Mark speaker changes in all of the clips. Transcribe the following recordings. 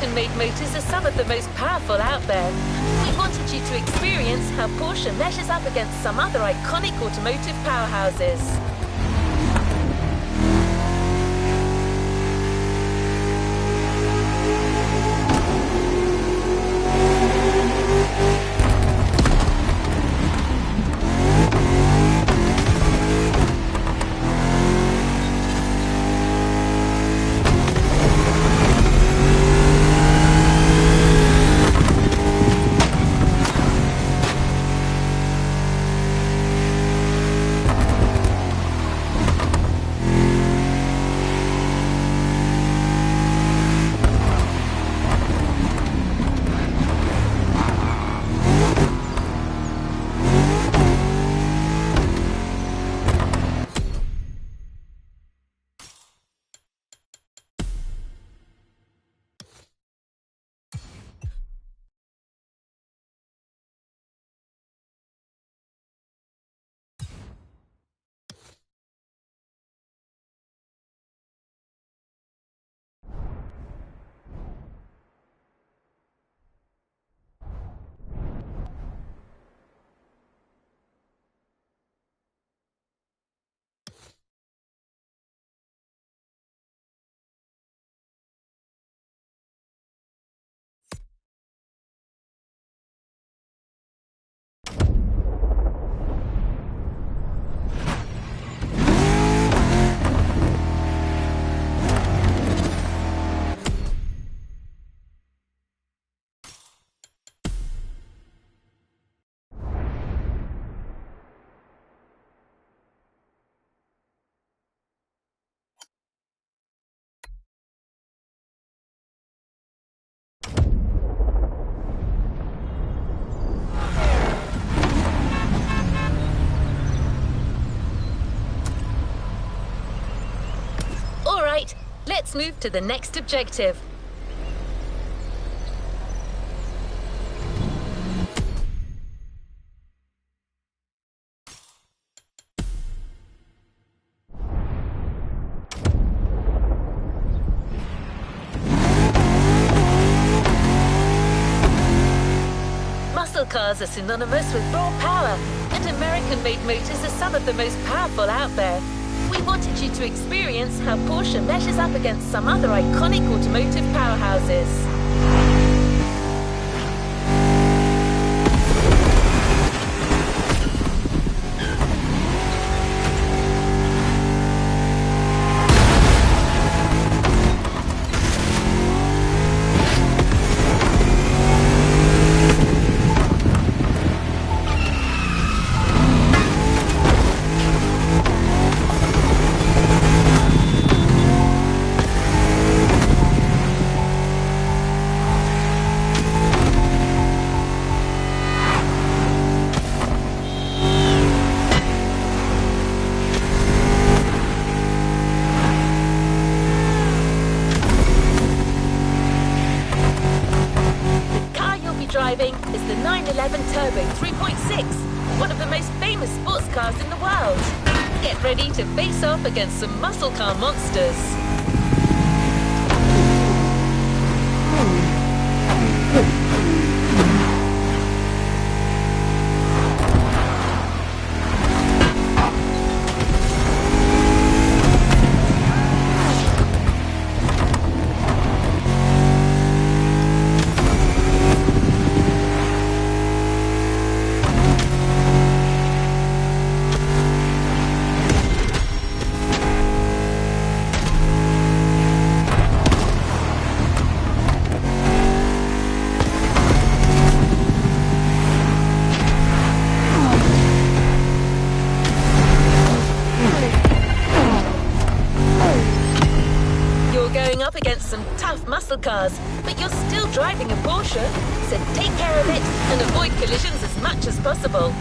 Speaker 1: American-made motors are some of the most powerful out there. We wanted you to experience how Porsche measures up against some other iconic automotive powerhouses. Let's move to the next objective. Muscle cars are synonymous with raw power, and American-made motors are some of the most powerful out there. We wanted you to experience how Porsche measures up against some other iconic automotive powerhouses. Driving is the 911 Turbo 3.6, one of the most famous sports cars in the world. Get ready to face off against some muscle car monsters. Up against some tough muscle cars, but you're still driving a Porsche, so take care of it and avoid collisions as much as possible.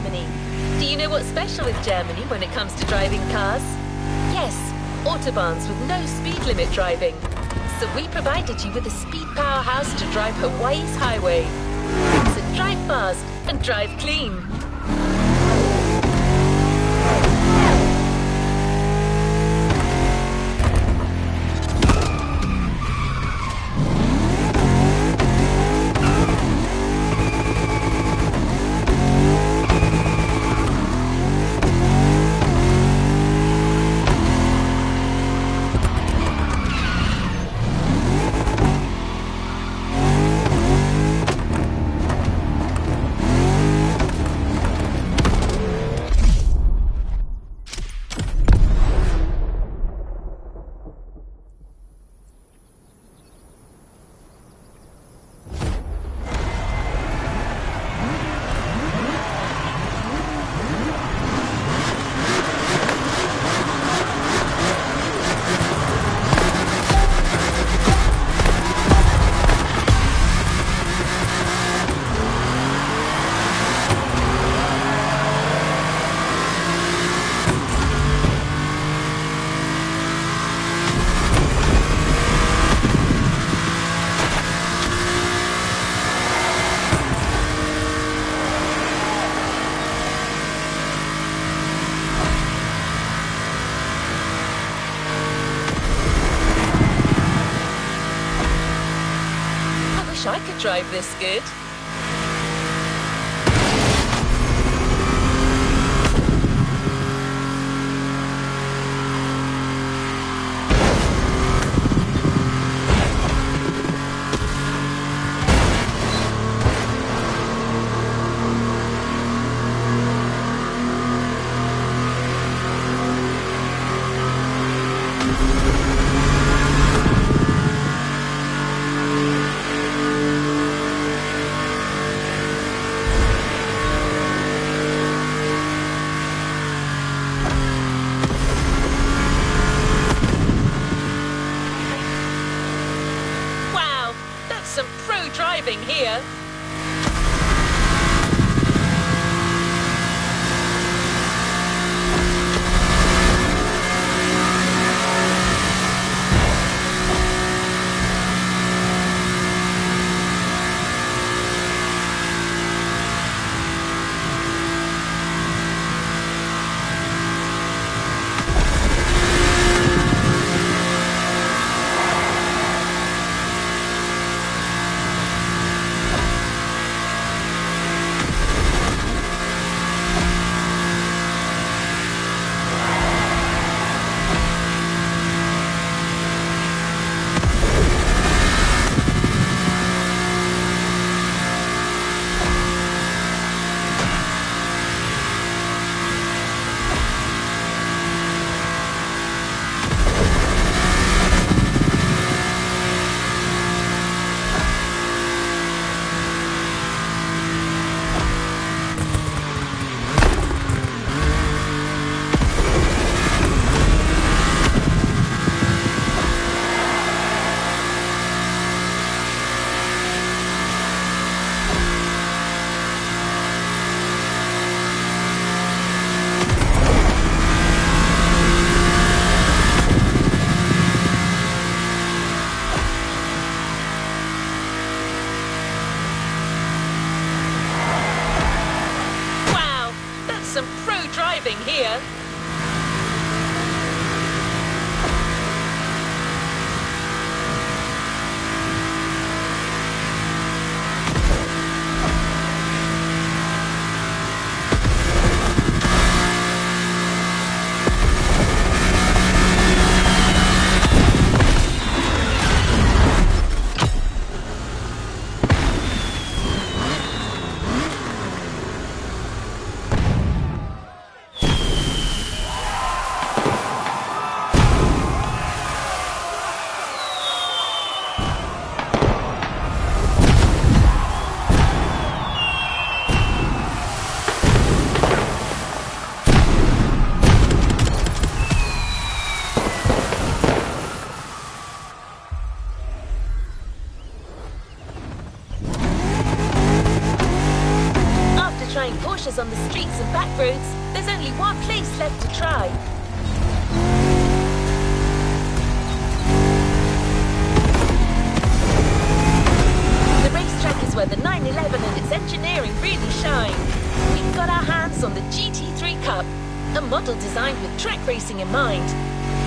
Speaker 1: Germany. Do you know what's special with Germany when it comes to driving cars? Yes, Autobahns with no speed limit driving. So we provided you with a speed powerhouse to drive Hawaii's highway. So drive fast and drive clean. I could drive this good. Some pro driving here. Some pro driving here. Porsches on the streets and back roads, there's only one place left to try. The racetrack is where the 911 and its engineering really shine. We've got our hands on the GT3 Cup, a model designed with track racing in mind.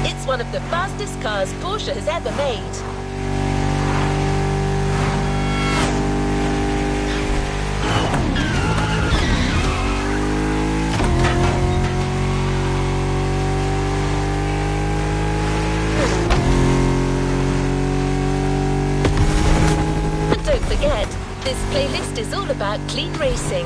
Speaker 1: It's one of the fastest cars Porsche has ever made. And don't forget, this playlist is all about clean racing.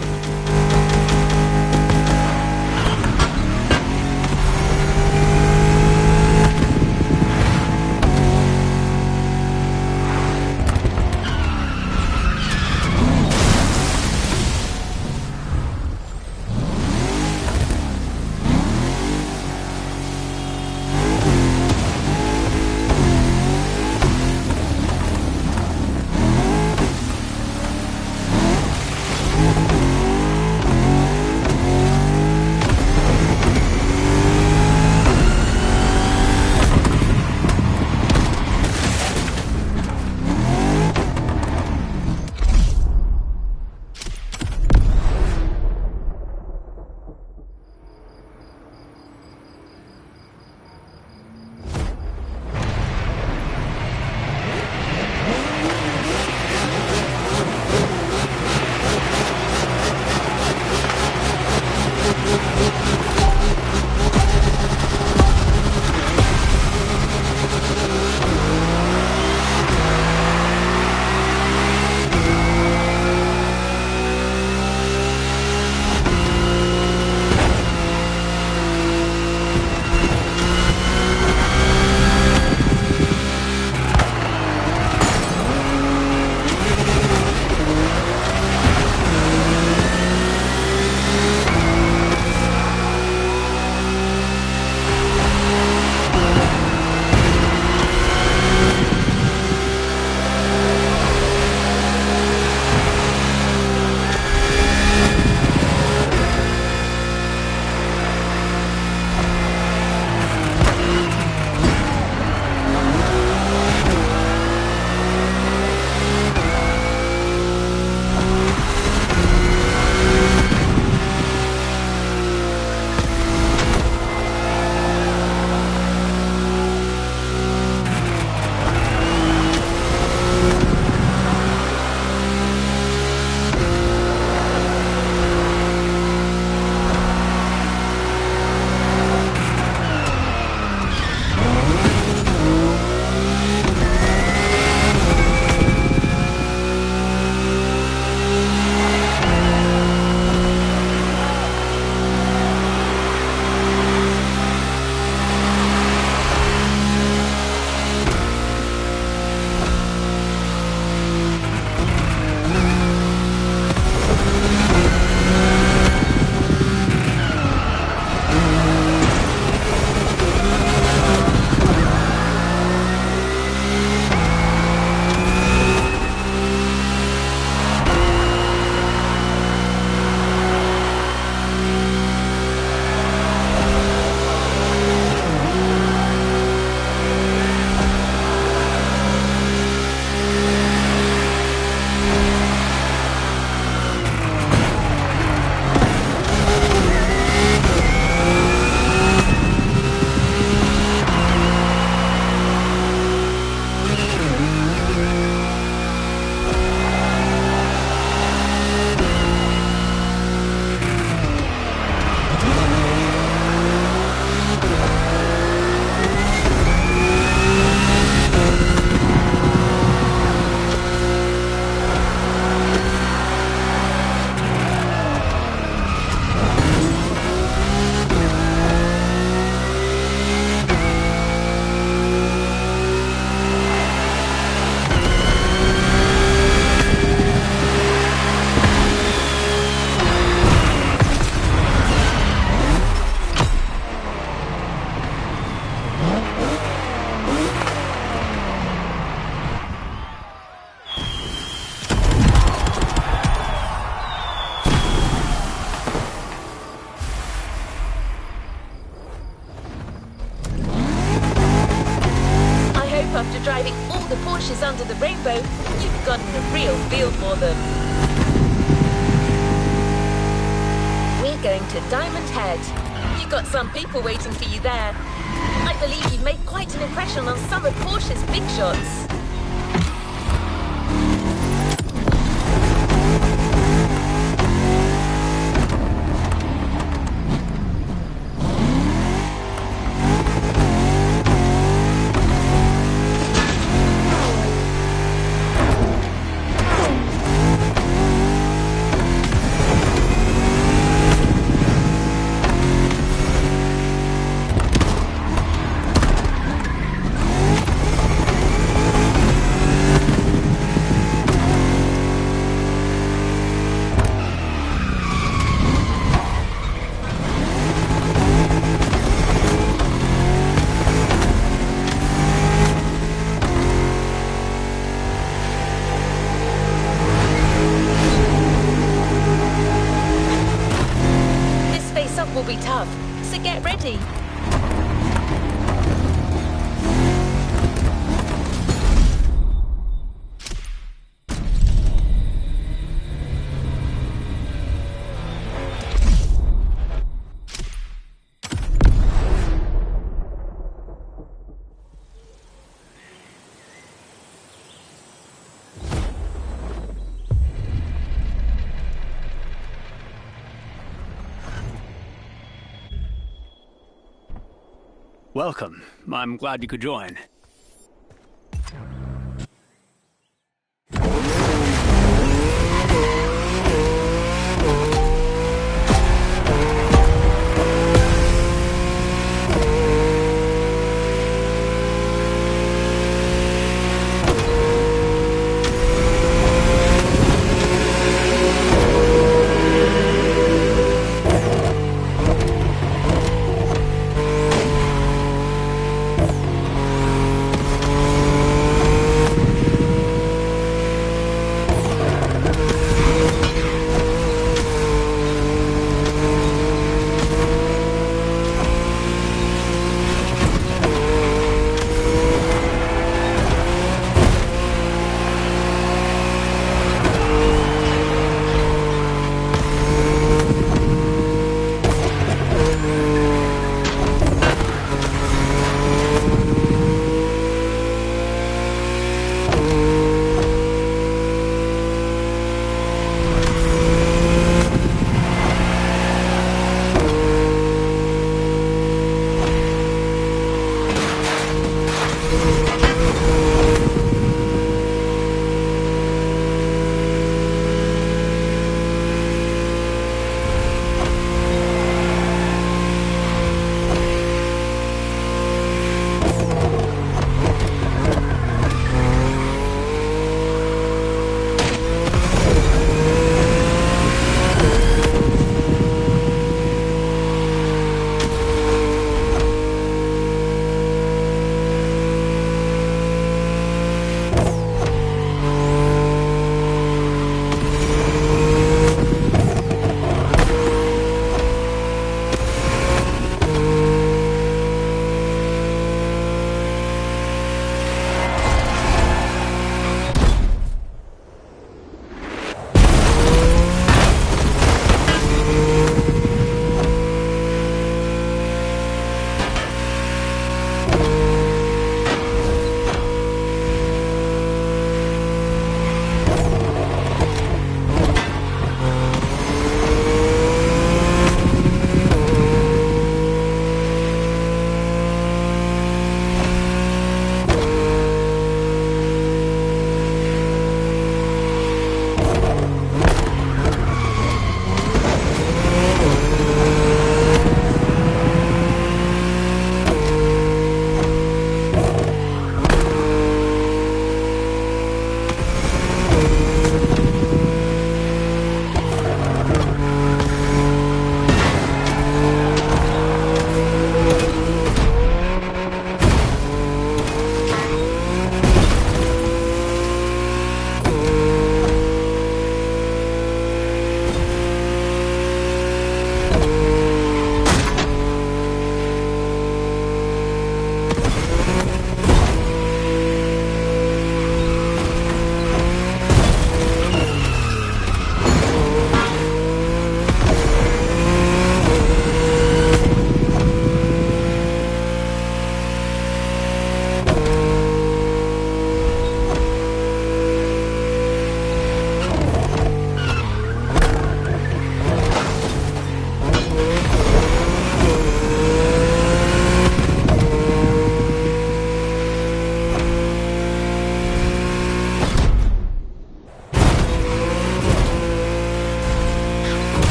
Speaker 1: under the rainbow, you've gotten a real feel for them. We're going to Diamond Head. You've got some people waiting for you there. I believe you've made quite an impression on some of Porsche's big shots. Will be tough, so get ready.
Speaker 2: Welcome. I'm glad you could join.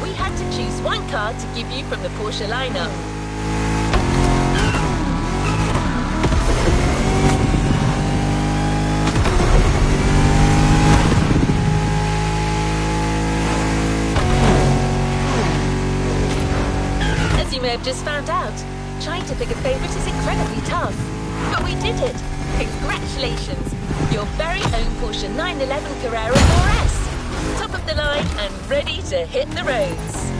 Speaker 1: We had to choose one car to give you from the Porsche lineup. As you may have just found out, trying to pick a favorite is incredibly tough. But we did it! Congratulations! Your very own Porsche 911 Carrera 4S! Top of the line and ready to hit the roads!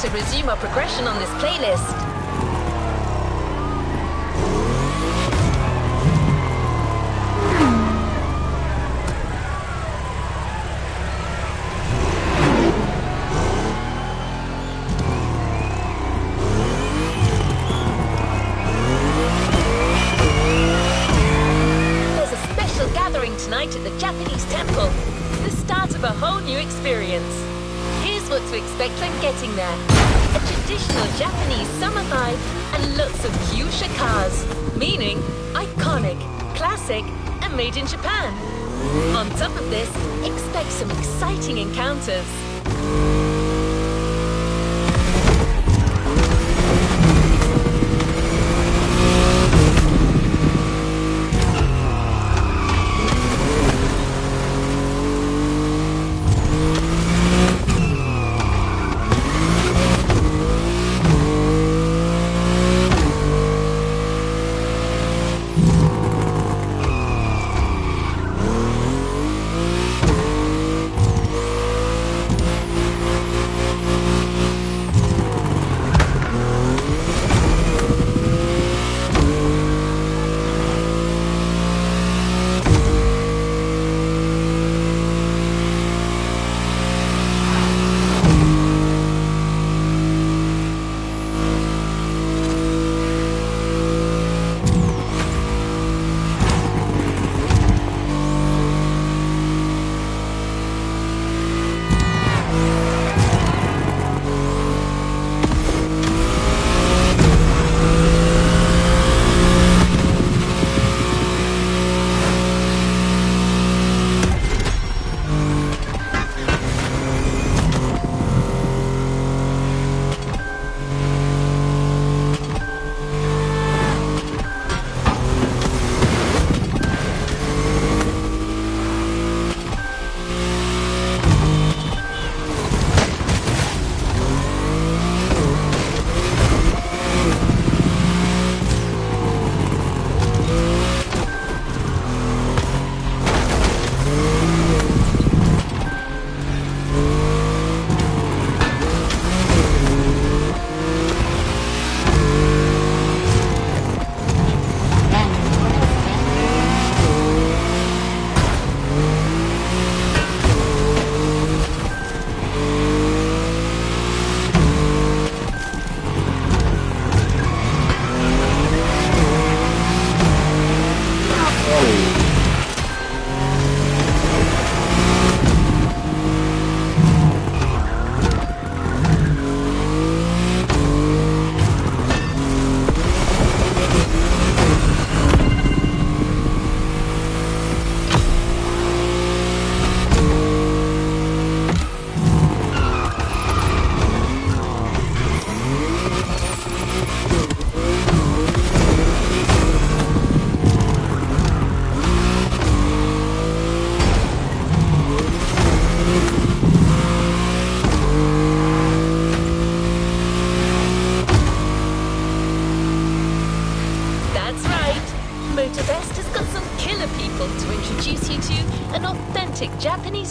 Speaker 1: To resume our progression on this playlist. There's a special gathering tonight at the Japanese temple. The start of a whole new experience. Here's what to expect when getting there. A traditional Japanese summer vibe and lots of Kyushu cars, meaning iconic, classic, and made in Japan. On top of this, expect some exciting encounters.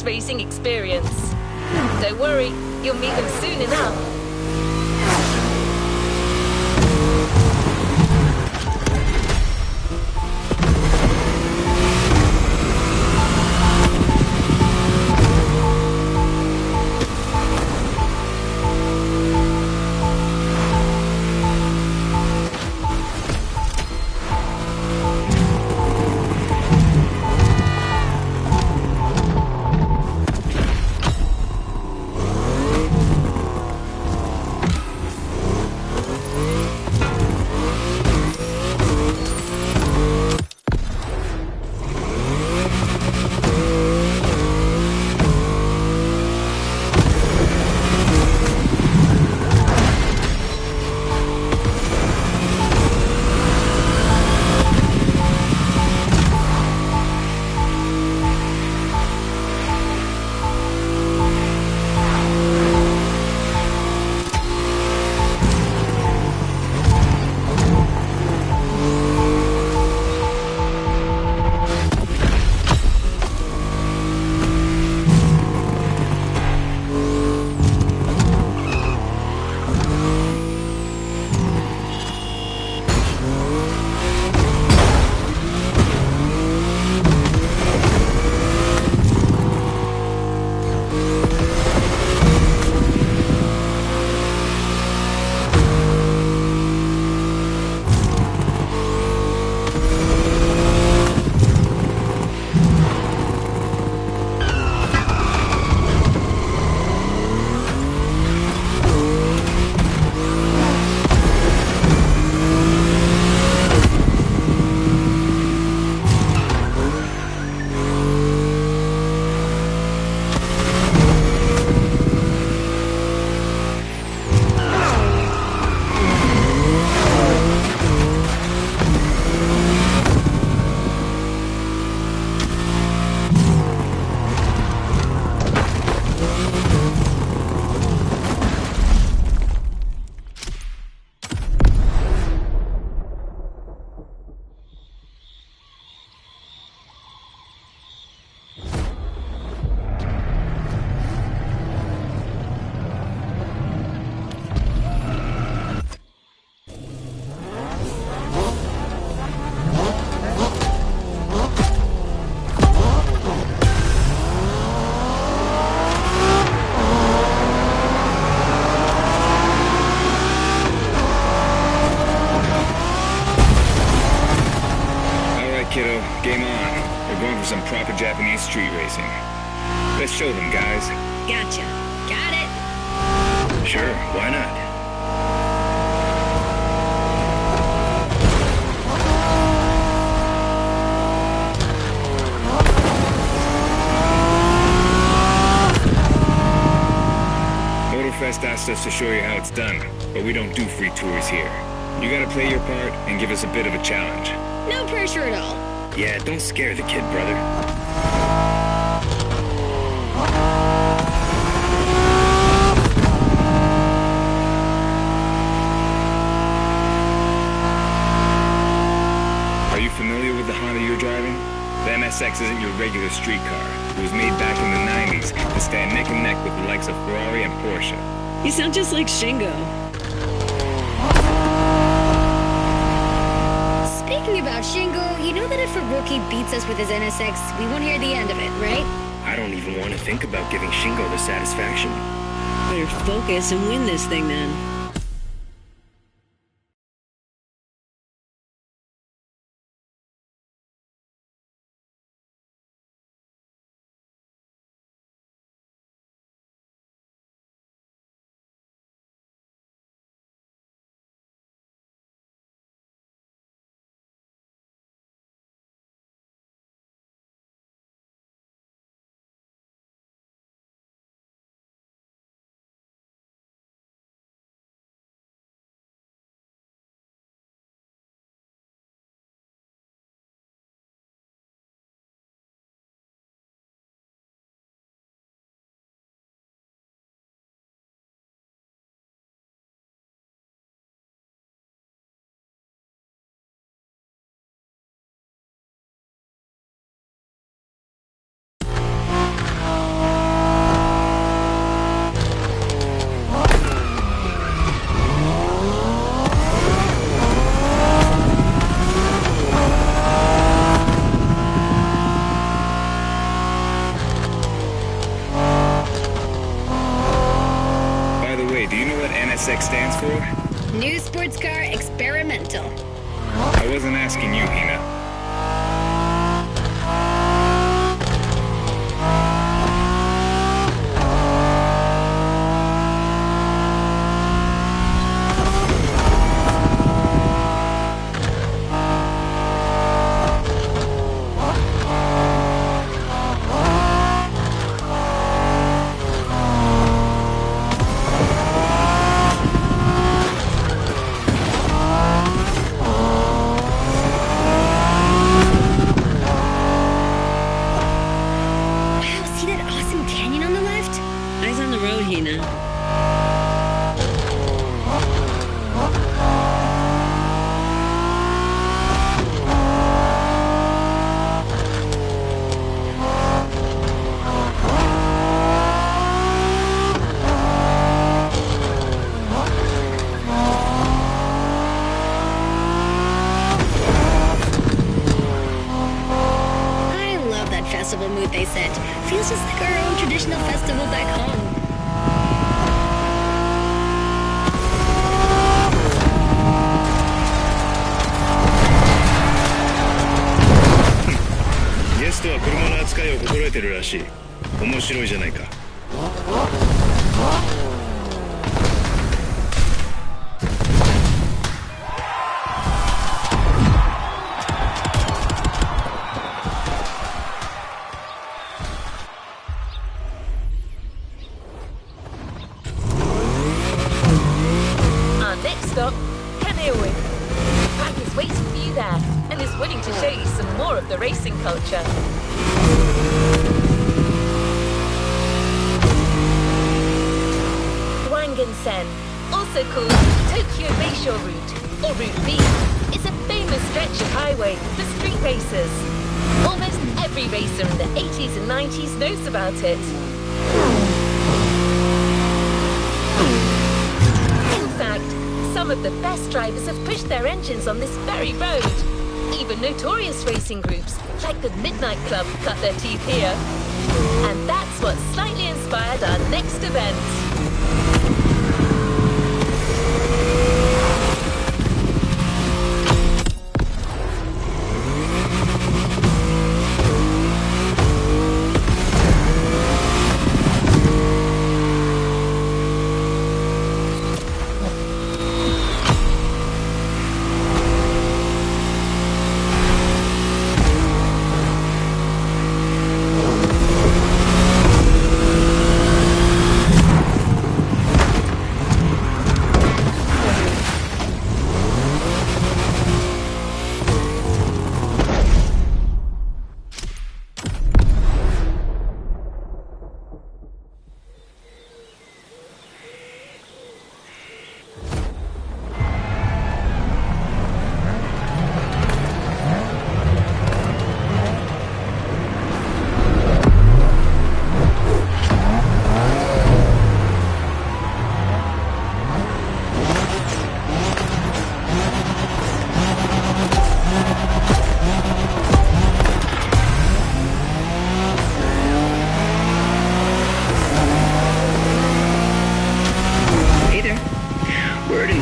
Speaker 1: racing experience. Don't worry, you'll meet them soon enough.
Speaker 3: Kiddo, game on. We're going for some proper Japanese street racing. Let's show them, guys.
Speaker 4: Gotcha. Got it.
Speaker 3: Sure, why not? Motorfest asked us to show you how it's done, but we don't do free tours here. You gotta play your part and give us a bit of a challenge.
Speaker 4: No pressure at all.
Speaker 3: Yeah, don't scare the kid, brother. Are you familiar with the Honda you're driving? The MSX isn't your regular street car. It was made back in the 90s to stand neck and neck with the likes of Ferrari and Porsche.
Speaker 4: You sound just like Shingo. Speaking about Shingo, you know that if a rookie beats us with his NSX, we won't hear the end of it, right?
Speaker 3: I don't even want to think about giving Shingo the satisfaction.
Speaker 4: Better focus and win this thing then.
Speaker 3: NSX stands for?
Speaker 4: New sports car experimental.
Speaker 3: I wasn't asking you, Hina.
Speaker 4: Festival mood they set. Feels just like our own traditional festival back home.
Speaker 3: Guest は車の扱いを心得てるらしい。面白いじゃないか。
Speaker 1: Stop. Kaneohe. Frank is waiting for you there and is willing to show you some more of the racing culture. Wangan-sen, also called Tokyo Bayshore Route, or Route B, is a famous stretch of highway for street racers. Almost every racer in the 80s and 90s knows about it. In fact, some of the best drivers have pushed their engines on this very road. Even notorious racing groups, like the Midnight Club, cut their teeth here. And that's what slightly inspired our next event.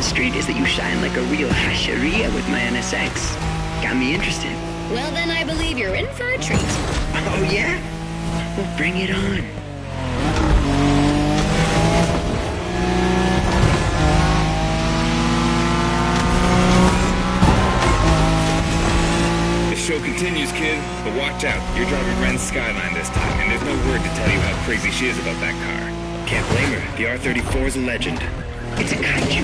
Speaker 5: Street is that you shine like a real hasheria with my NSX. Got me interested.
Speaker 4: Well, then I believe you're in for a treat.
Speaker 5: Oh, yeah? Well, bring it on.
Speaker 3: The show continues, kid, but watch out. You're driving Ren's Skyline this time, and there's no word to tell you how crazy she is about that car. Can't blame her. The R34 is a legend.
Speaker 5: It's a kaiju.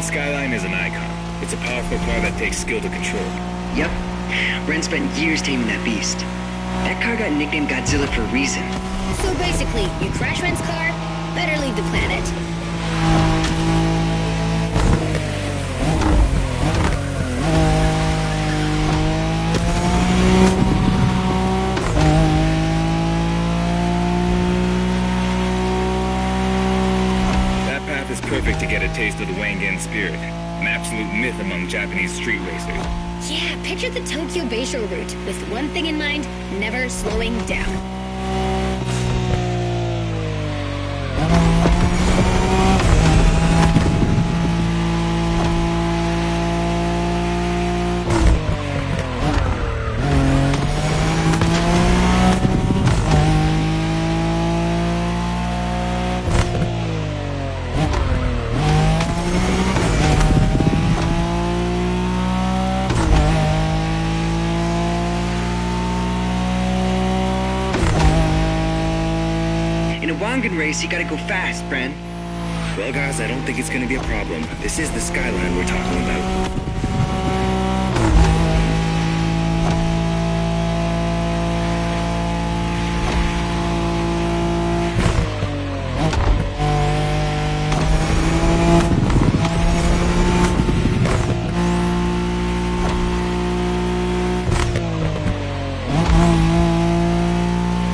Speaker 3: Skyline is an icon. It's a powerful car that takes skill to control.
Speaker 5: Yep. Ren spent years taming that beast. That car got nicknamed Godzilla for a reason.
Speaker 4: So basically, you crash Ren's car, better leave the planet.
Speaker 3: That path is perfect to get a taste of the Wangan spirit, an absolute myth among Japanese street racers.
Speaker 4: Yeah, picture the Tokyo Bayshore route, with one thing in mind, never slowing down.
Speaker 5: Wangan race, you gotta go fast, Bren.
Speaker 3: Well, guys, I don't think it's gonna be a problem. This is the skyline we're talking about.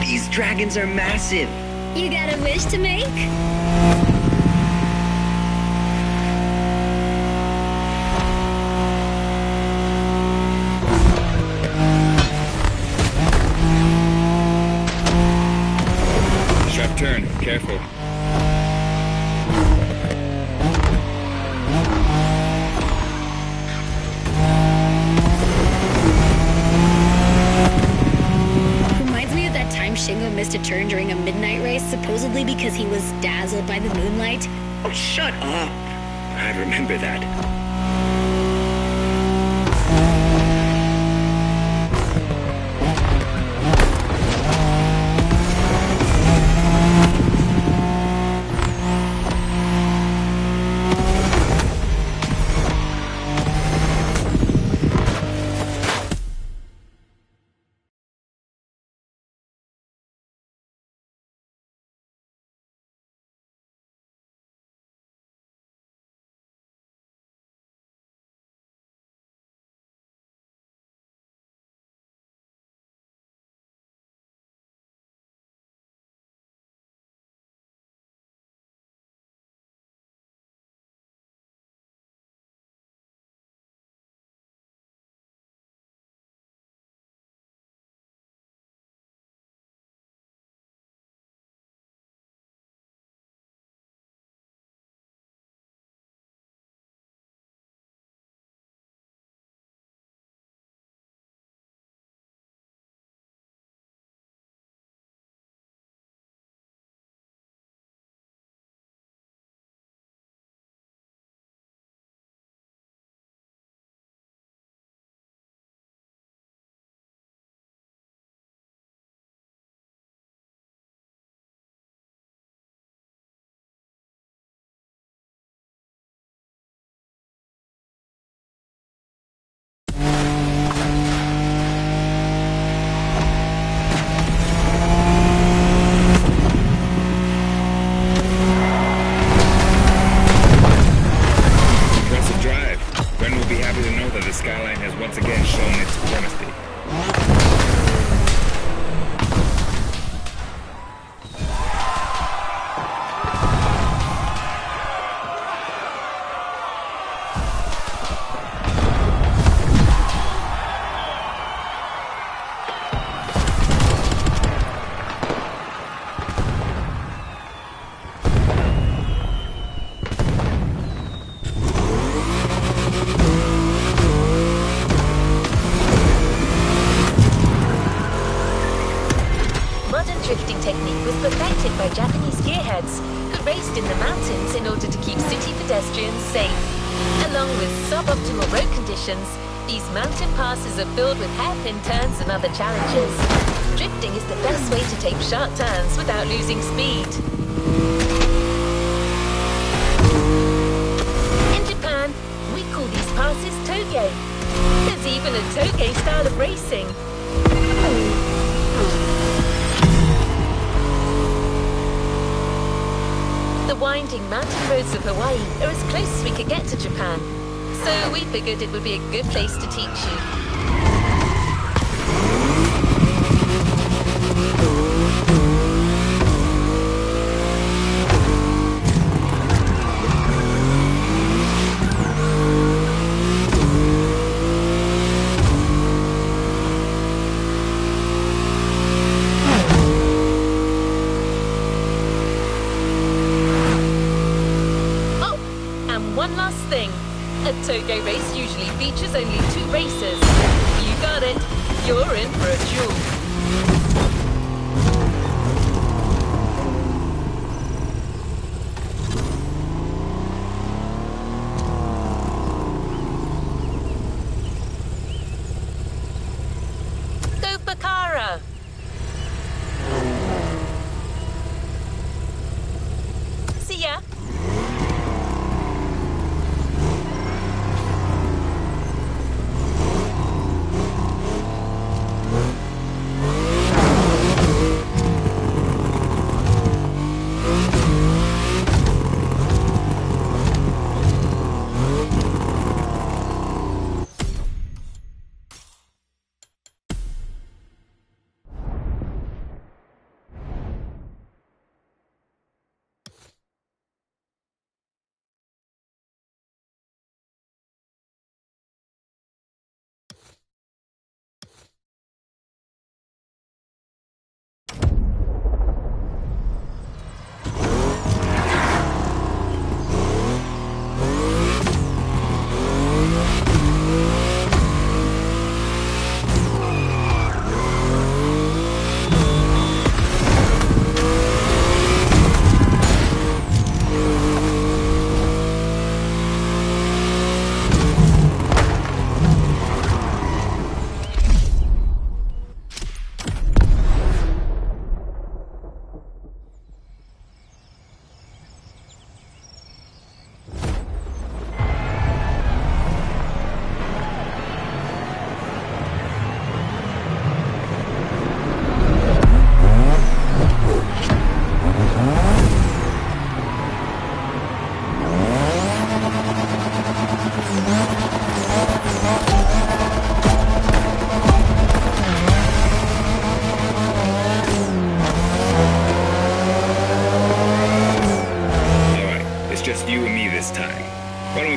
Speaker 5: These dragons are massive.
Speaker 4: You got a wish to make?
Speaker 3: Sharp turn, careful.
Speaker 4: Shingo missed a turn during a midnight race, supposedly because he was dazzled by the moonlight.
Speaker 5: Oh, shut up!
Speaker 3: I remember that.
Speaker 1: perfected by Japanese gearheads who raced in the mountains in order to keep city pedestrians safe. Along with suboptimal road conditions, these mountain passes are filled with hairpin turns and other challenges. Drifting is the best way to take sharp turns without losing speed. In Japan, we call these passes toge. There's even a toge style of racing. The winding mountain roads of Hawaii are as close as we could get to Japan, so we figured it would be a good place to teach you. A Toge race usually features only 2 racers. You got it. You're in for a duel. Go Bakara! See ya!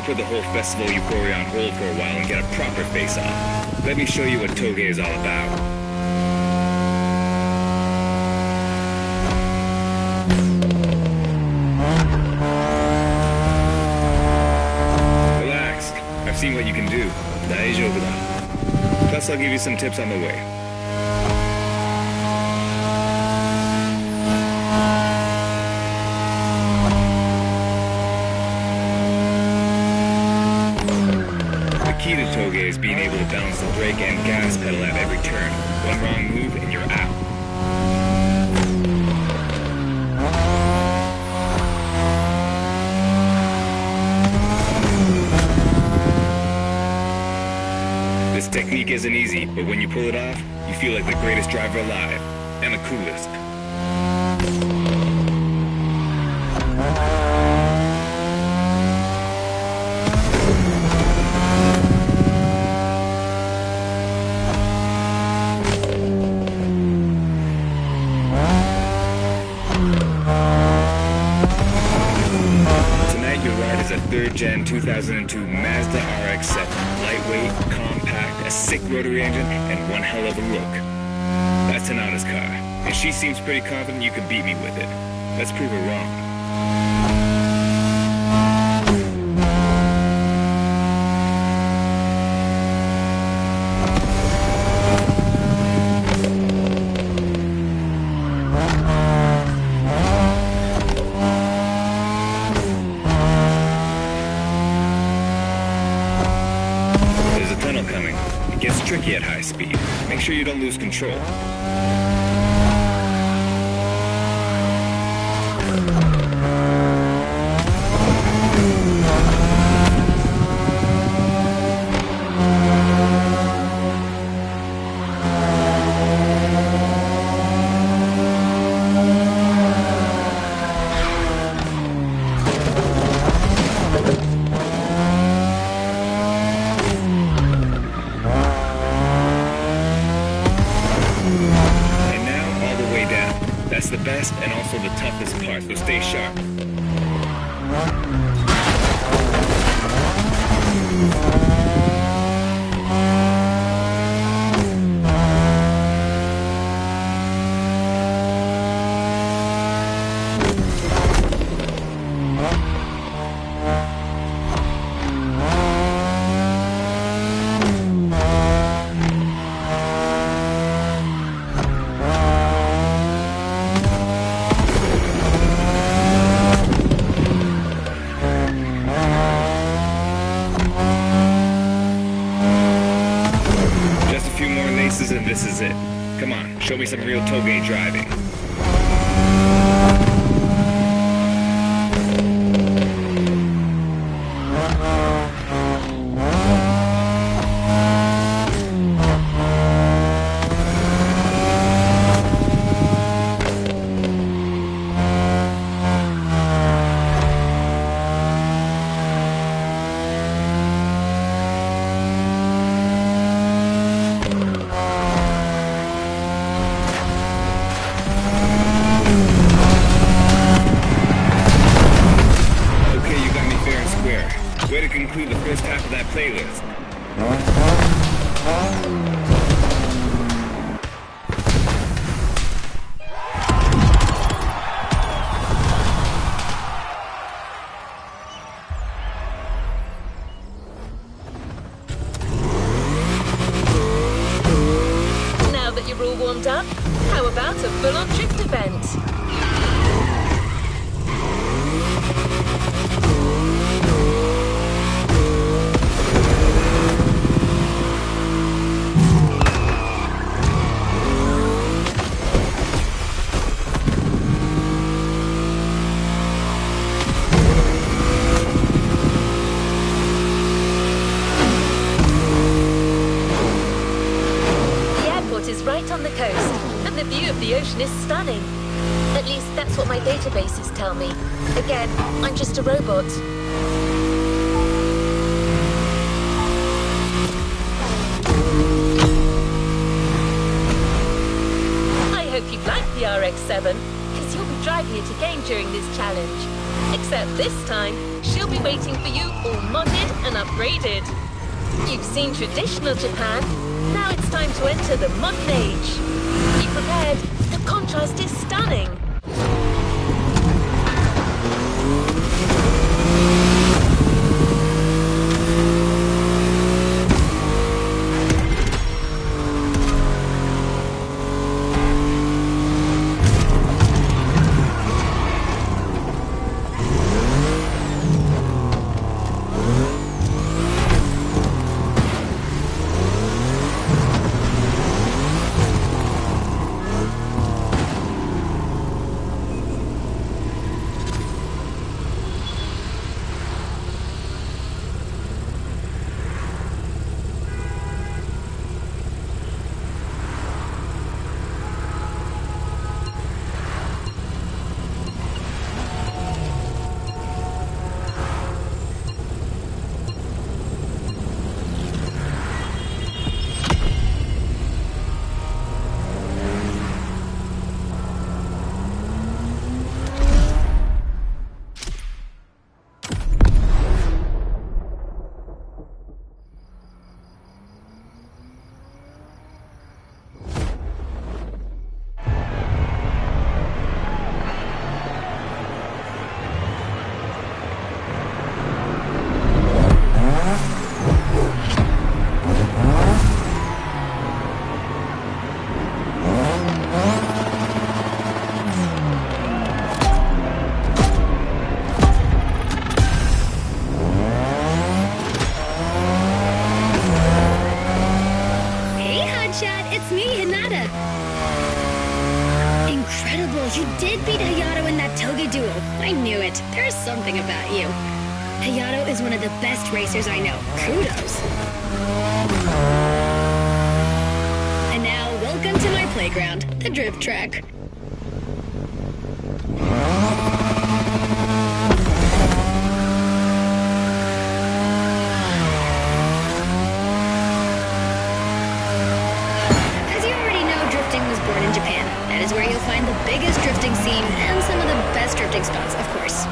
Speaker 3: Put the whole festival euphoria on hold for a while and get a proper face-off. Let me show you what Toge is all about. Relax. I've seen what you can do. Daijoubu da. Plus, I'll give you some tips on the way. The key to Toge is being able to balance the brake and gas pedal at every turn. One wrong move and you're out. This technique isn't easy, but when you pull it off, you feel like the greatest driver alive. And the coolest. A 3rd Gen 2002 Mazda RX-7. Lightweight, compact, a sick rotary engine, and one hell of a look. That's Tanada's car, and she seems pretty confident you can beat me with it. Let's prove her wrong. Coming. It gets tricky at high speed. Make sure you don't lose control. That's the best and also the toughest part, so stay sharp. is and this is it. Come on, show me some real Toge driving. Way to conclude the first half of that playlist.
Speaker 1: Now that you're all warmed up, how about a full-on drift event? On the coast, and the view of the ocean is stunning. At least that's what my databases tell me. Again, I'm just a robot. I hope you like the RX-7, because you'll be driving it again during this challenge. Except this time, she'll be waiting for you all modded and upgraded. You've seen traditional Japan. Now it's time to enter the modern age. Be prepared, the contrast is stunning.
Speaker 4: You did beat Hayato in that Toge duel. I knew it. There's something about you. Hayato is one of the best racers I know. Kudos. And now, welcome to my playground, the drift track. As you already know, drifting was born in Japan. That is where you'll find the biggest drifting scene and some of the best drifting spots, of course.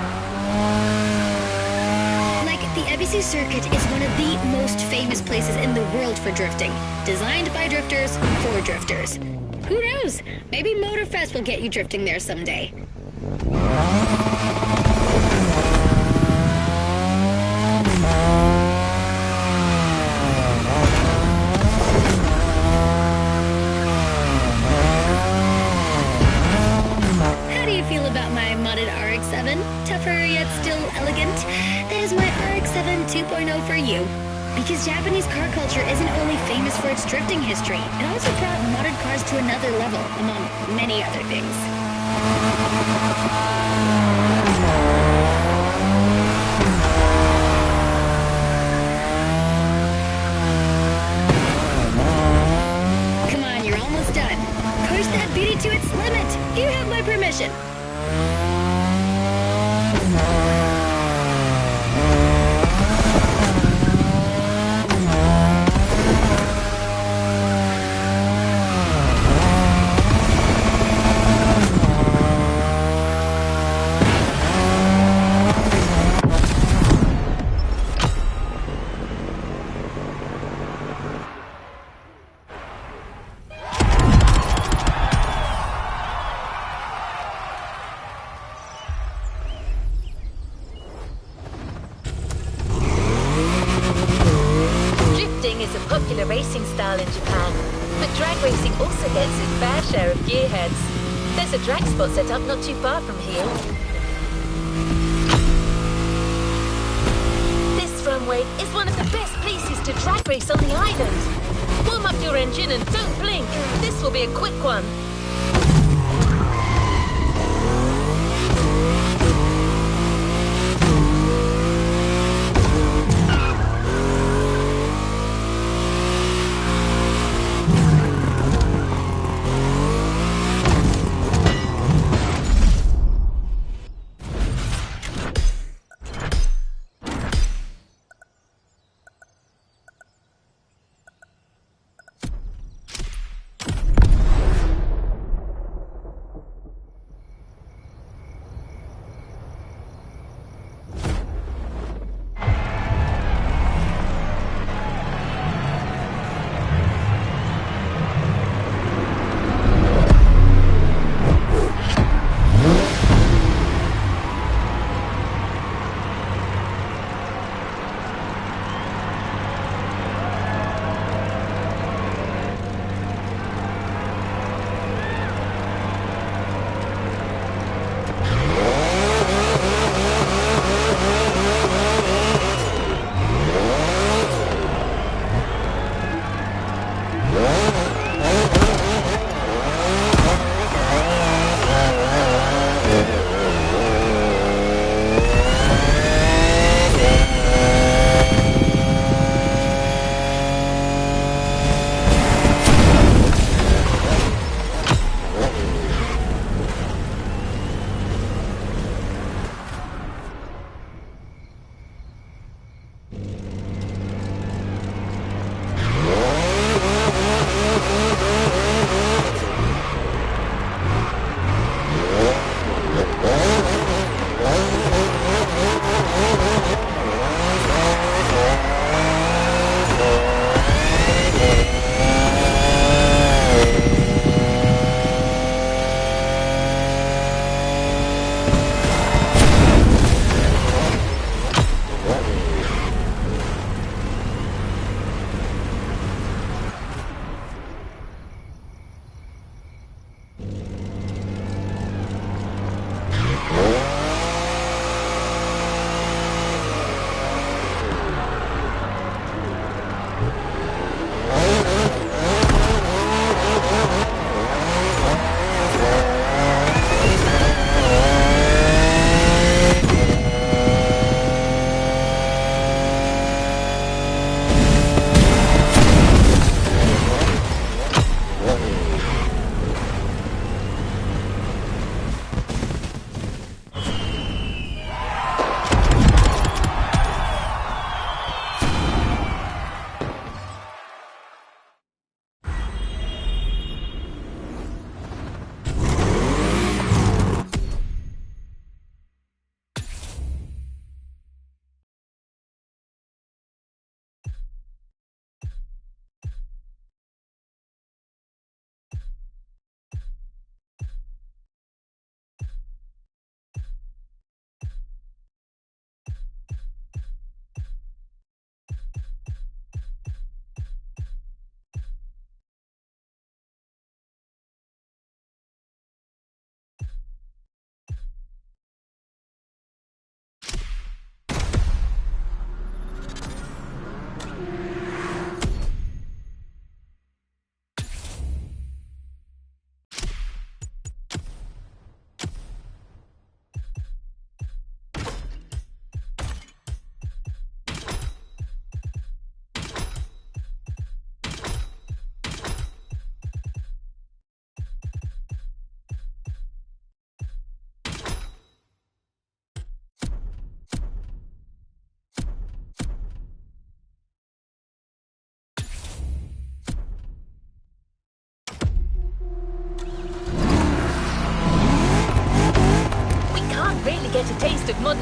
Speaker 4: Like, the Ebisu Circuit is one of the most famous places in the world for drifting. Designed by drifters, for drifters. Who knows? Maybe Motorfest will get you drifting there someday. Tougher yet still elegant. That is my RX-7 2.0 for you. Because Japanese car culture isn't only famous for its drifting history, it also brought modded cars to another level, among many other things. Come on, you're almost done. Push that beauty to its limit. You have my permission.
Speaker 1: Drifting is a popular racing style in Japan, but drag racing also gets its fair share of gearheads. There's a drag spot set up not too far from here. This runway is one of the best places to drag race on the island. Warm up your engine and don't blink. This will be a quick one.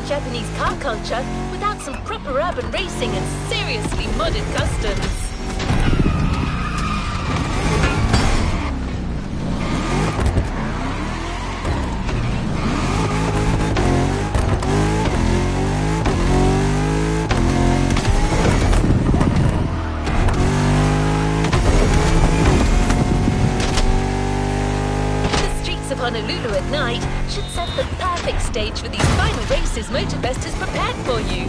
Speaker 1: Japanese car culture without some proper urban racing and seriously modded customs. Honolulu at night should set the perfect stage for these final races Motorfest has prepared for you.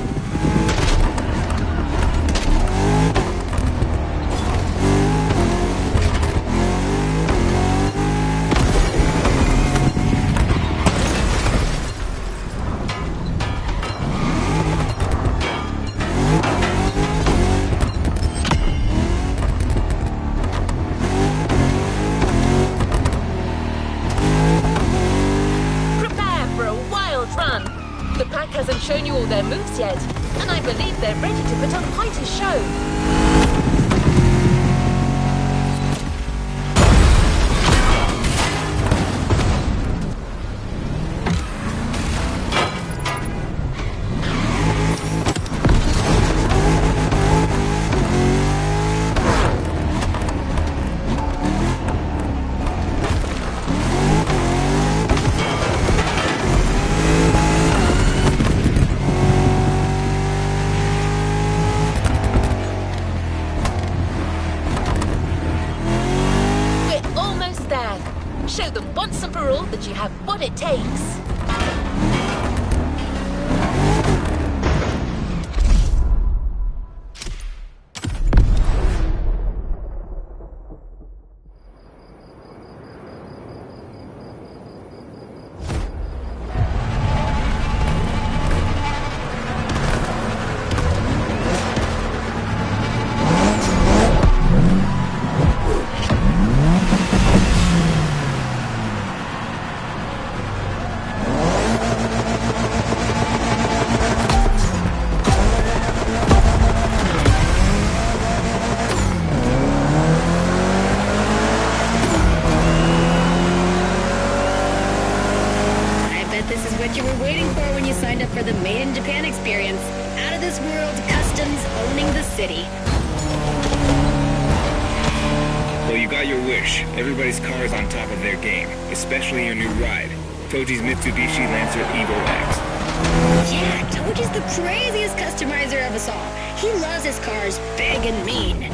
Speaker 1: Hasn't shown you all their moves yet, and I believe they're ready to put on quite a show. Show them once and for all that you have what it takes. What you were waiting for when you signed up for the Made in Japan experience. Out of this world customs owning the city.
Speaker 3: Well, you got your wish. Everybody's car is on top of their game, especially your new ride, Toji's Mitsubishi Lancer Evo X.
Speaker 4: Yeah, Toji's the craziest customizer of us all. He loves his cars big and mean.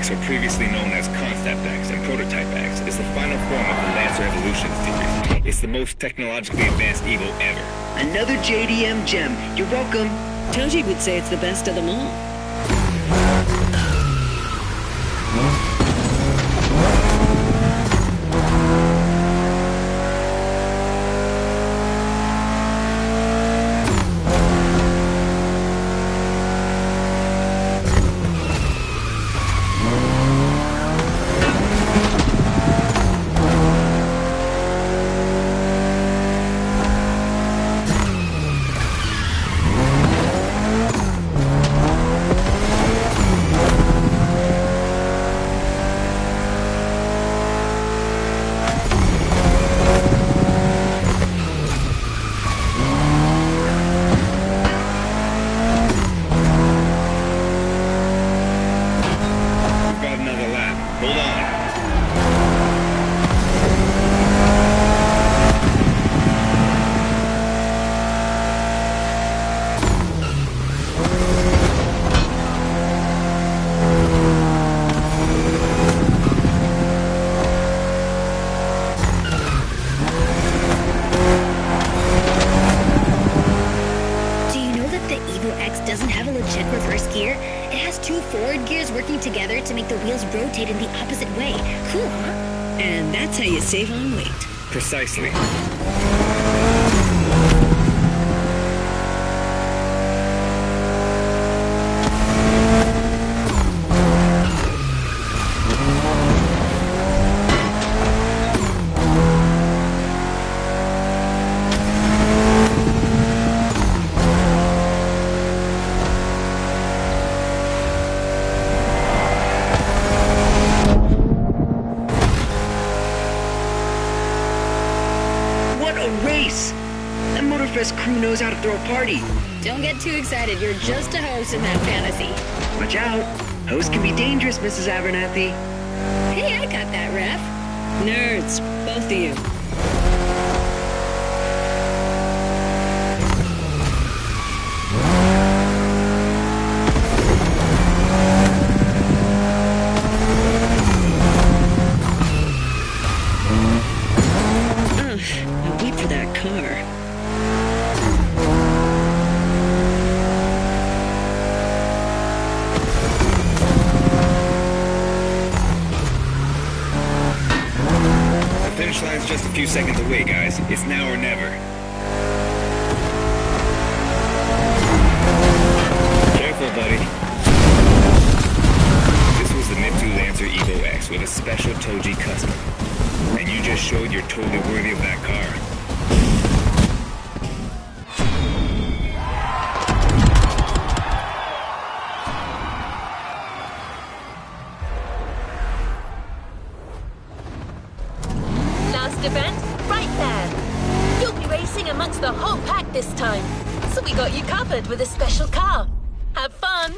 Speaker 3: Or previously known as Concept X and Prototype X, is the final form of the Lancer Evolution series. It's the most technologically advanced Evo ever.
Speaker 5: Another JDM gem. You're welcome.
Speaker 6: Toji would say it's the best of them all.
Speaker 4: Working together to make the wheels rotate in the opposite way. Cool, huh?
Speaker 6: And that's how you save on weight.
Speaker 3: Precisely.
Speaker 5: best crew knows how to throw a party.
Speaker 4: Don't get too excited. You're just a host in that fantasy.
Speaker 5: Watch out. Hosts can be dangerous, Mrs. Abernathy.
Speaker 4: Hey, I got that, ref.
Speaker 6: Nerds, both of you. Now wait for that car.
Speaker 3: The finish line's just a few seconds away, guys. It's now or never. Careful, buddy. This was the Mitsu Lancer Evo X with a special Toji custom. And you just showed you're totally worthy of that car.
Speaker 1: Last event, right there. You'll be racing amongst the whole pack this time. So we got you covered with a special car. Have fun!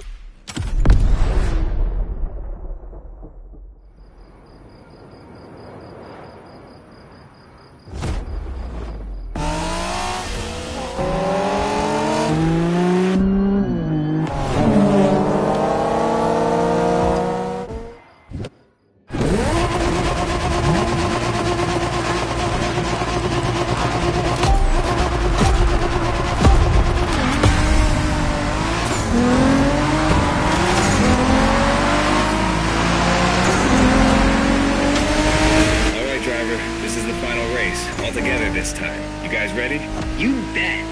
Speaker 3: Alright, driver. This is the final race. All together this time. You guys ready?
Speaker 5: You bet.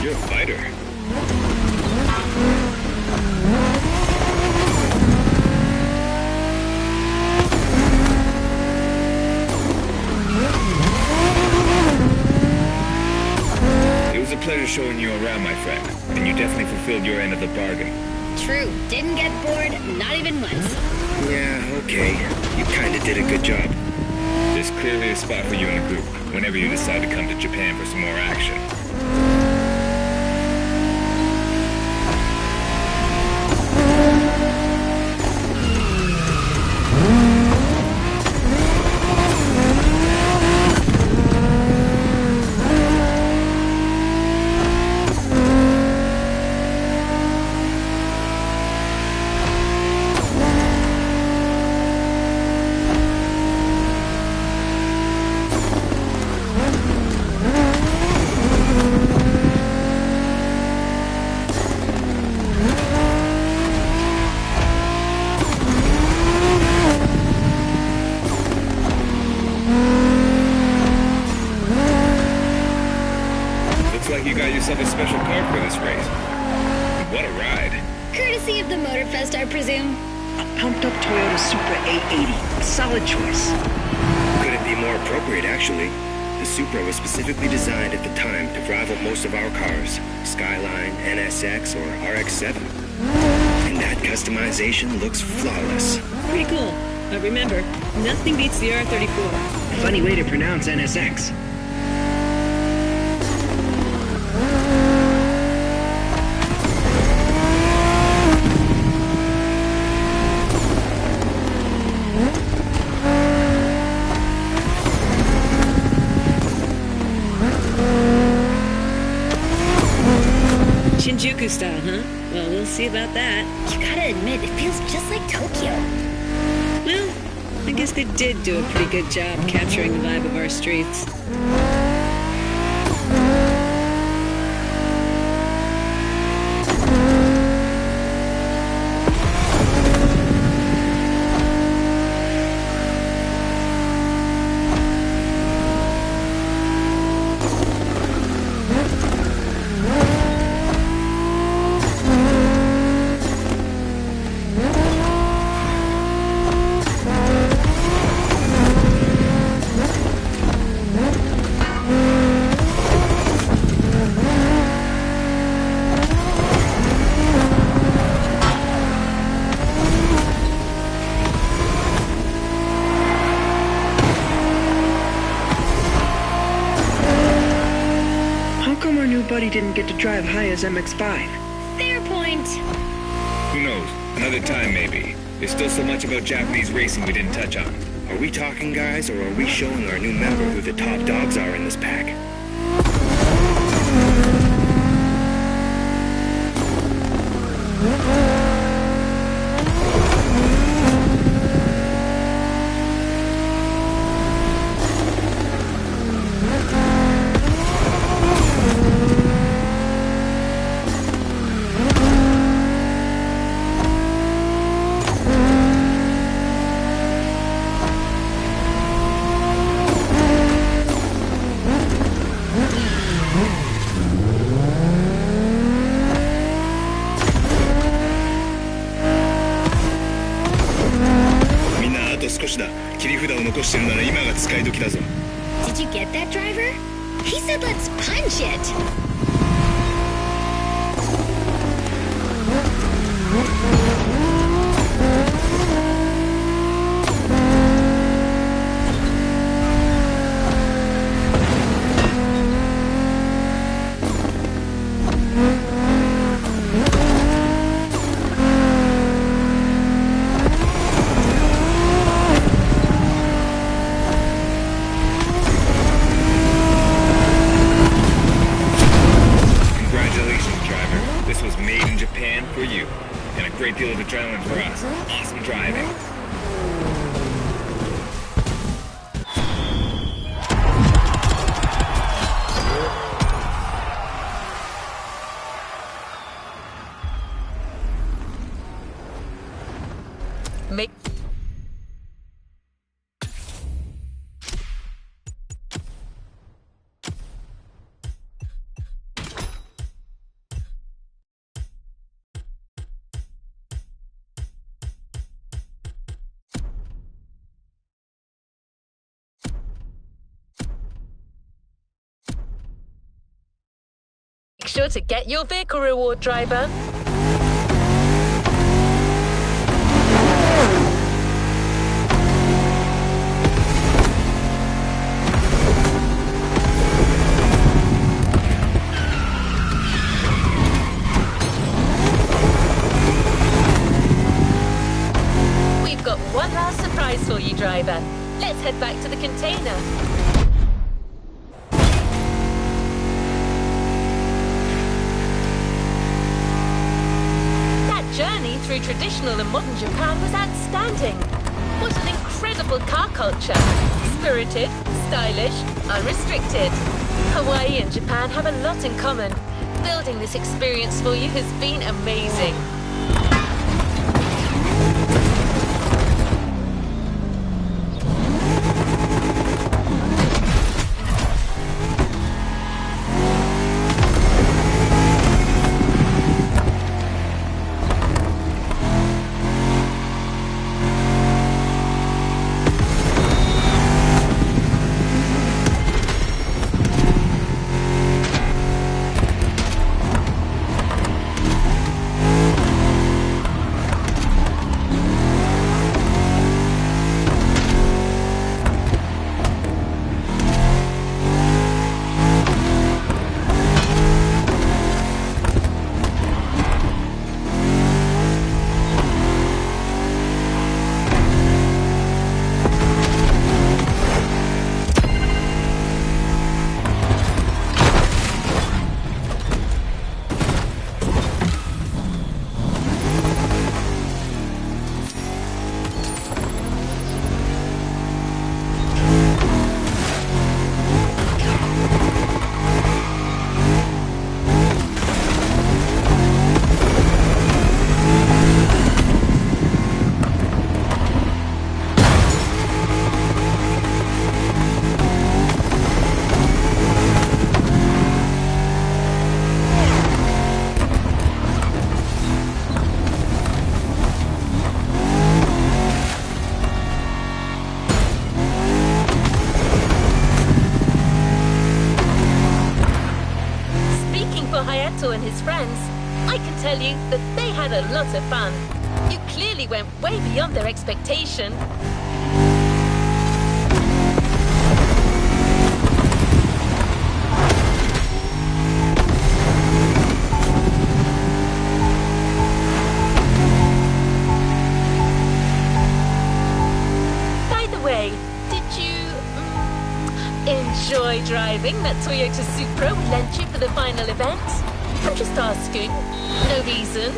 Speaker 3: You're a fighter. It was a pleasure showing you around, my friend. And you definitely fulfilled your end of the bargain.
Speaker 4: True. Didn't get bored, not even once.
Speaker 3: Yeah, okay. You kinda did a good job. There's clearly a spot for you in the group, whenever you decide to come to Japan for some more action. Looks like you got yourself a special car for this race. What a ride.
Speaker 4: Courtesy of the Motorfest, I presume.
Speaker 5: A pumped-up Toyota Supra 880. A solid choice.
Speaker 7: Couldn't be more appropriate, actually. The Supra was specifically designed at the time to rival most of our cars, Skyline, NSX, or RX-7. And that customization looks flawless.
Speaker 6: Pretty cool. But remember, nothing beats the R34.
Speaker 5: Funny way to pronounce NSX.
Speaker 6: Shinjuku style, huh? Well, we'll see about that.
Speaker 4: You gotta admit, it feels just like Tokyo.
Speaker 6: Well, I guess they did do a pretty good job capturing the vibe of our streets.
Speaker 5: he didn't get to drive Haya's MX-5.
Speaker 4: Fair point.
Speaker 3: Who knows? Another time, maybe. There's still so much about Japanese racing we didn't touch on.
Speaker 7: Are we talking, guys, or are we showing our new member who the top dogs are in this pack?
Speaker 4: Did you get that, driver? He said let's punch it.
Speaker 3: Congratulations, driver. This was made in Japan for you. And a great deal of adrenaline for us. Awesome driving.
Speaker 1: Make sure to get your vehicle reward, driver. We've got one last surprise for you, driver. Let's head back to the container. Journey through traditional and modern Japan was outstanding. What an incredible car culture. Spirited, stylish, unrestricted. Hawaii and Japan have a lot in common. Building this experience for you has been amazing. And his friends, I can tell you that they had a lot of fun. You clearly went way beyond their expectation. enjoy driving that Toyota Supra we lent you for the final event? I'm just asking. No reason.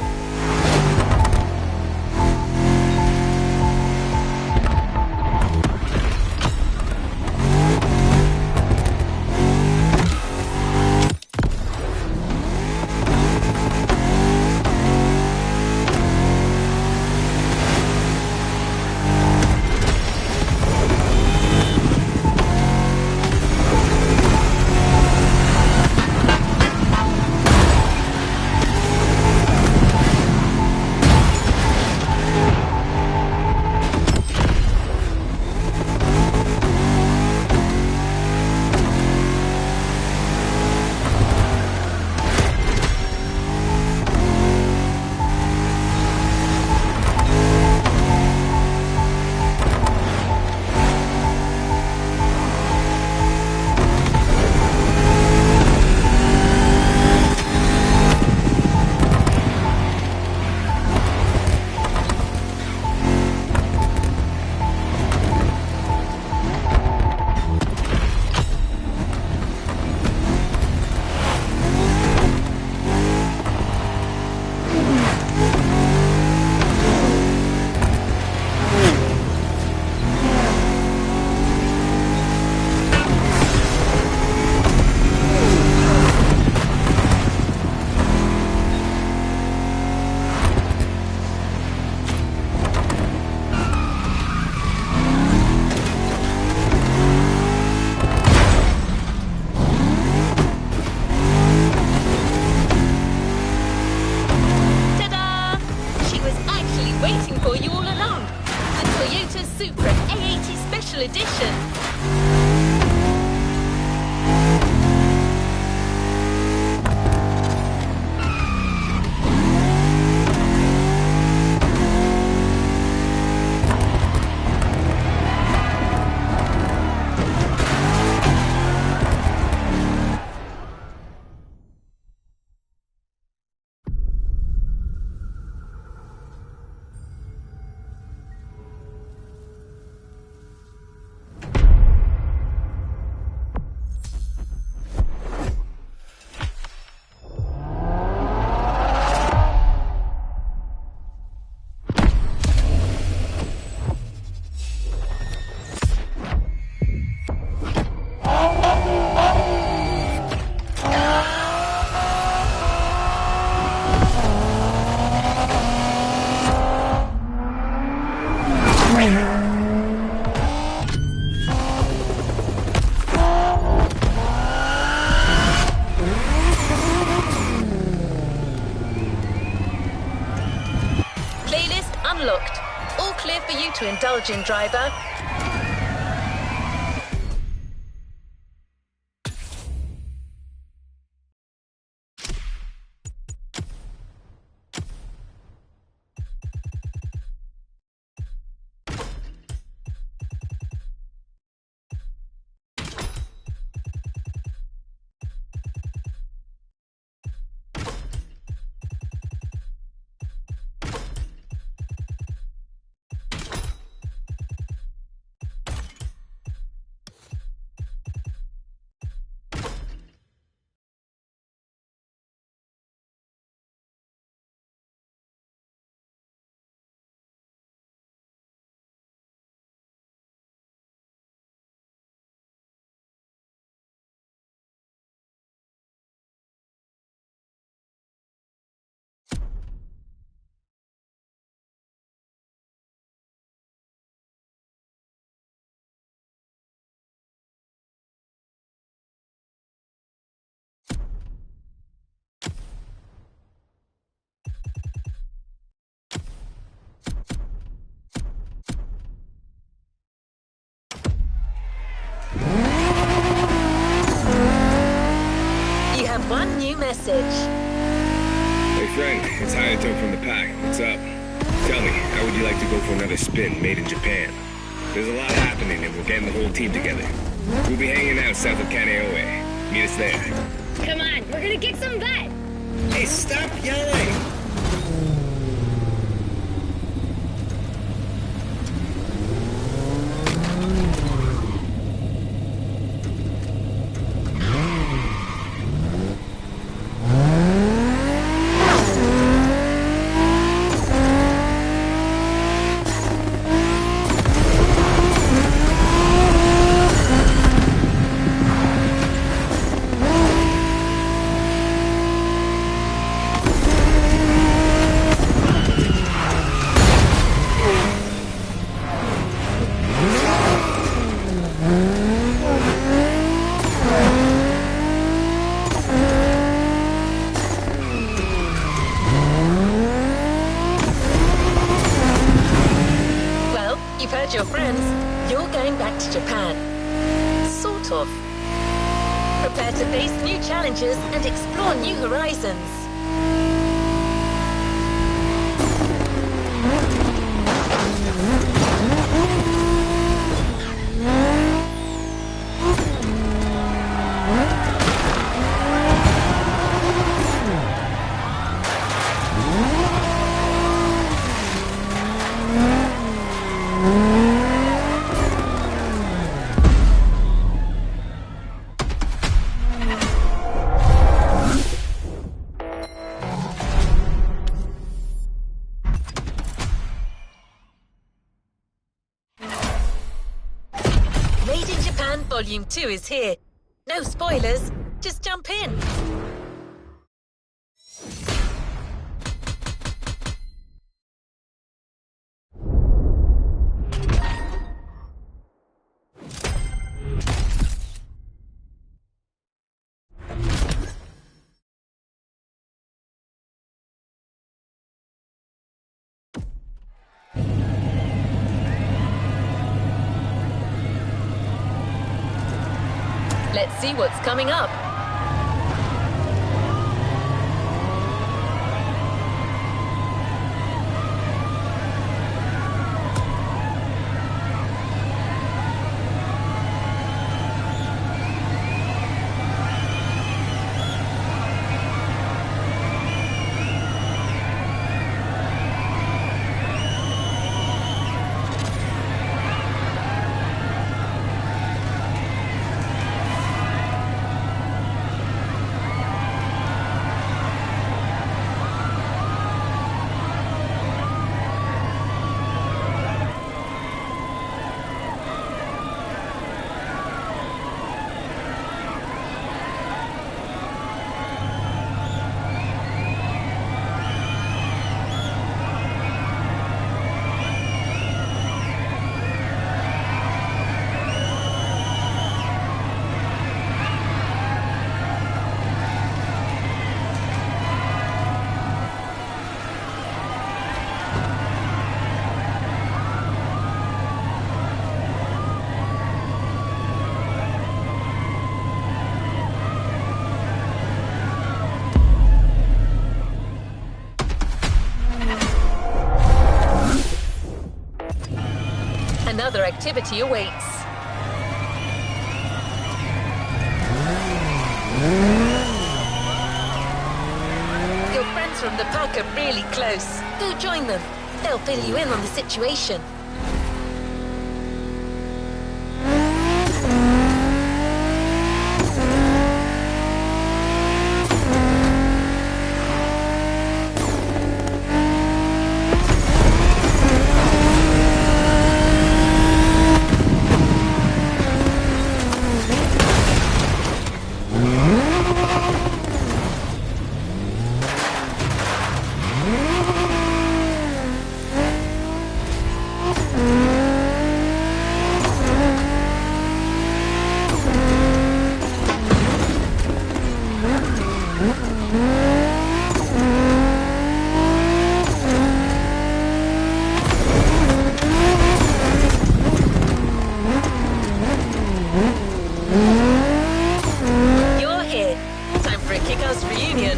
Speaker 1: Unlocked. All clear for you to indulge in, driver. You have one new message.
Speaker 3: Hey friend, it's Hayato from the pack. What's up? Tell me, how would you like to go for another spin made in Japan? There's a lot happening and we're getting the whole team together. We'll be hanging out south of Kaneohe. Meet us there.
Speaker 4: Come on, we're gonna kick some butt!
Speaker 7: Hey, stop yelling!
Speaker 1: you've heard your friends, you're going back to Japan. Sort of. Prepare to face new challenges and explore new horizons. Made in Japan Volume 2 is here. No spoilers, just jump in. Let's see what's coming up. Another activity awaits. Your friends from the pack are really close. Go join them. They'll fill you in on the situation. You're here. Time for a kick-ass reunion.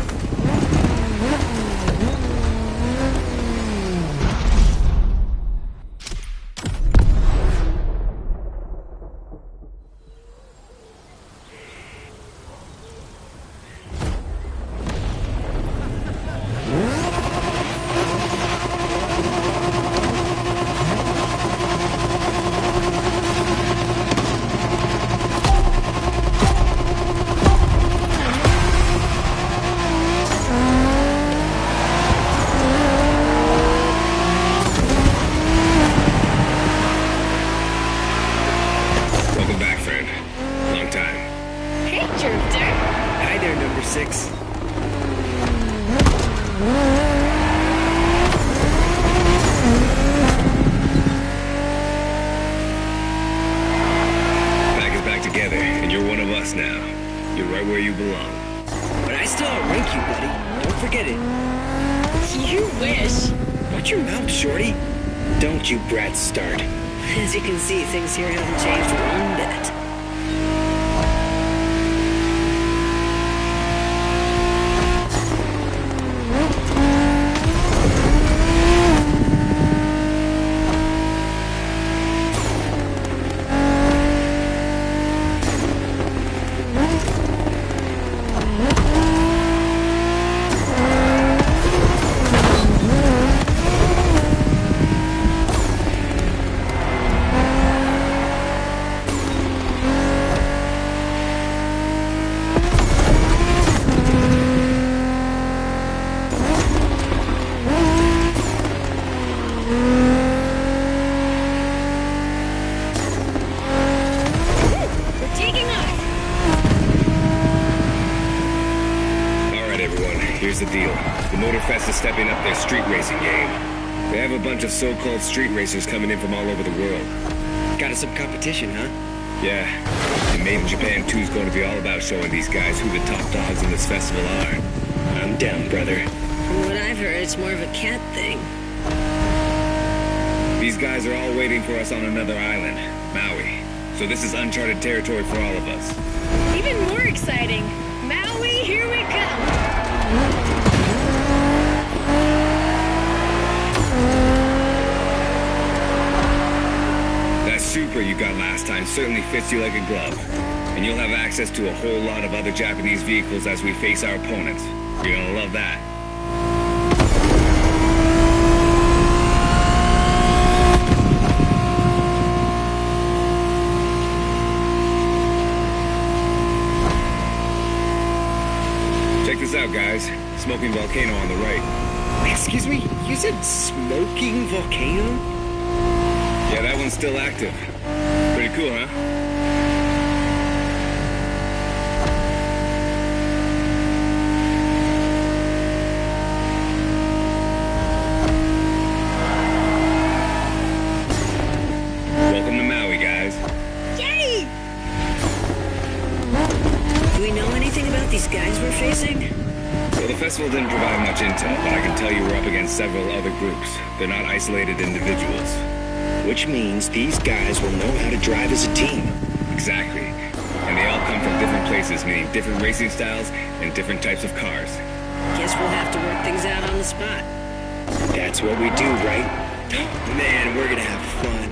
Speaker 3: Welcome back, friend. Long time.
Speaker 6: Hey, Drifter.
Speaker 7: Hi there, number 6.
Speaker 3: Pack is back together, and you're one of us now. You're right where you belong.
Speaker 5: But I still outrank you, buddy. Don't forget it.
Speaker 6: You wish.
Speaker 5: Watch your mouth, Shorty. Don't you brats start.
Speaker 6: As you can see, things here haven't changed one bit.
Speaker 3: Here's the deal. The Motorfest is stepping up their street racing game. They have a bunch of so-called street racers coming in from all over the world.
Speaker 5: Got us some competition, huh?
Speaker 3: Yeah. And Made in Japan 2 is going to be all about showing these guys who the top dogs in this festival are.
Speaker 5: I'm down, brother.
Speaker 6: From what I've heard, it's more of a cat thing.
Speaker 3: These guys are all waiting for us on another island, Maui. So this is uncharted territory for all of us.
Speaker 4: Even more exciting. Maui, here we come.
Speaker 3: That Supra you got last time certainly fits you like a glove. And you'll have access to a whole lot of other Japanese vehicles as we face our opponents. You're gonna love that. Check this out, guys. Smoking Volcano on the right.
Speaker 5: Excuse me? You said smoking volcano?
Speaker 3: Yeah, that one's still active. Pretty cool, huh? Welcome to Maui, guys.
Speaker 4: Yay!
Speaker 6: Do we know anything about these guys we're facing?
Speaker 3: Well, the festival didn't provide much intel, but I can tell you we're up against several other groups. They're not isolated individuals.
Speaker 7: Which means these guys will know how to drive as a team.
Speaker 3: Exactly. And they all come from different places, meaning different racing styles and different types of cars.
Speaker 6: Guess we'll have to work things out on the spot.
Speaker 7: That's what we do, right? Man, we're gonna have fun.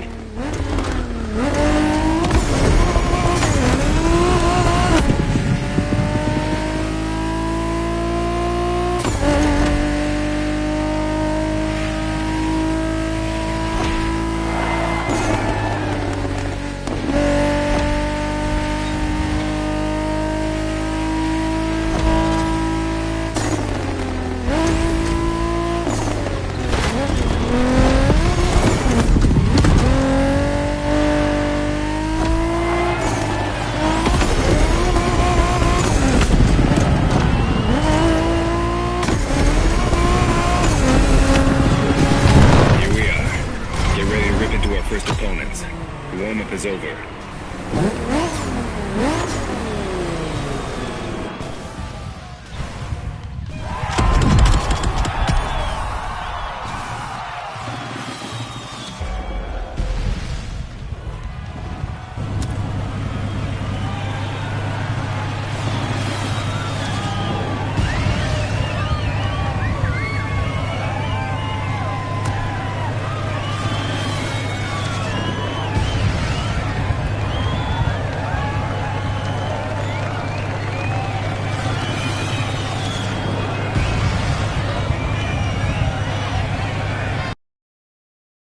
Speaker 3: First opponents. The warm-up is over.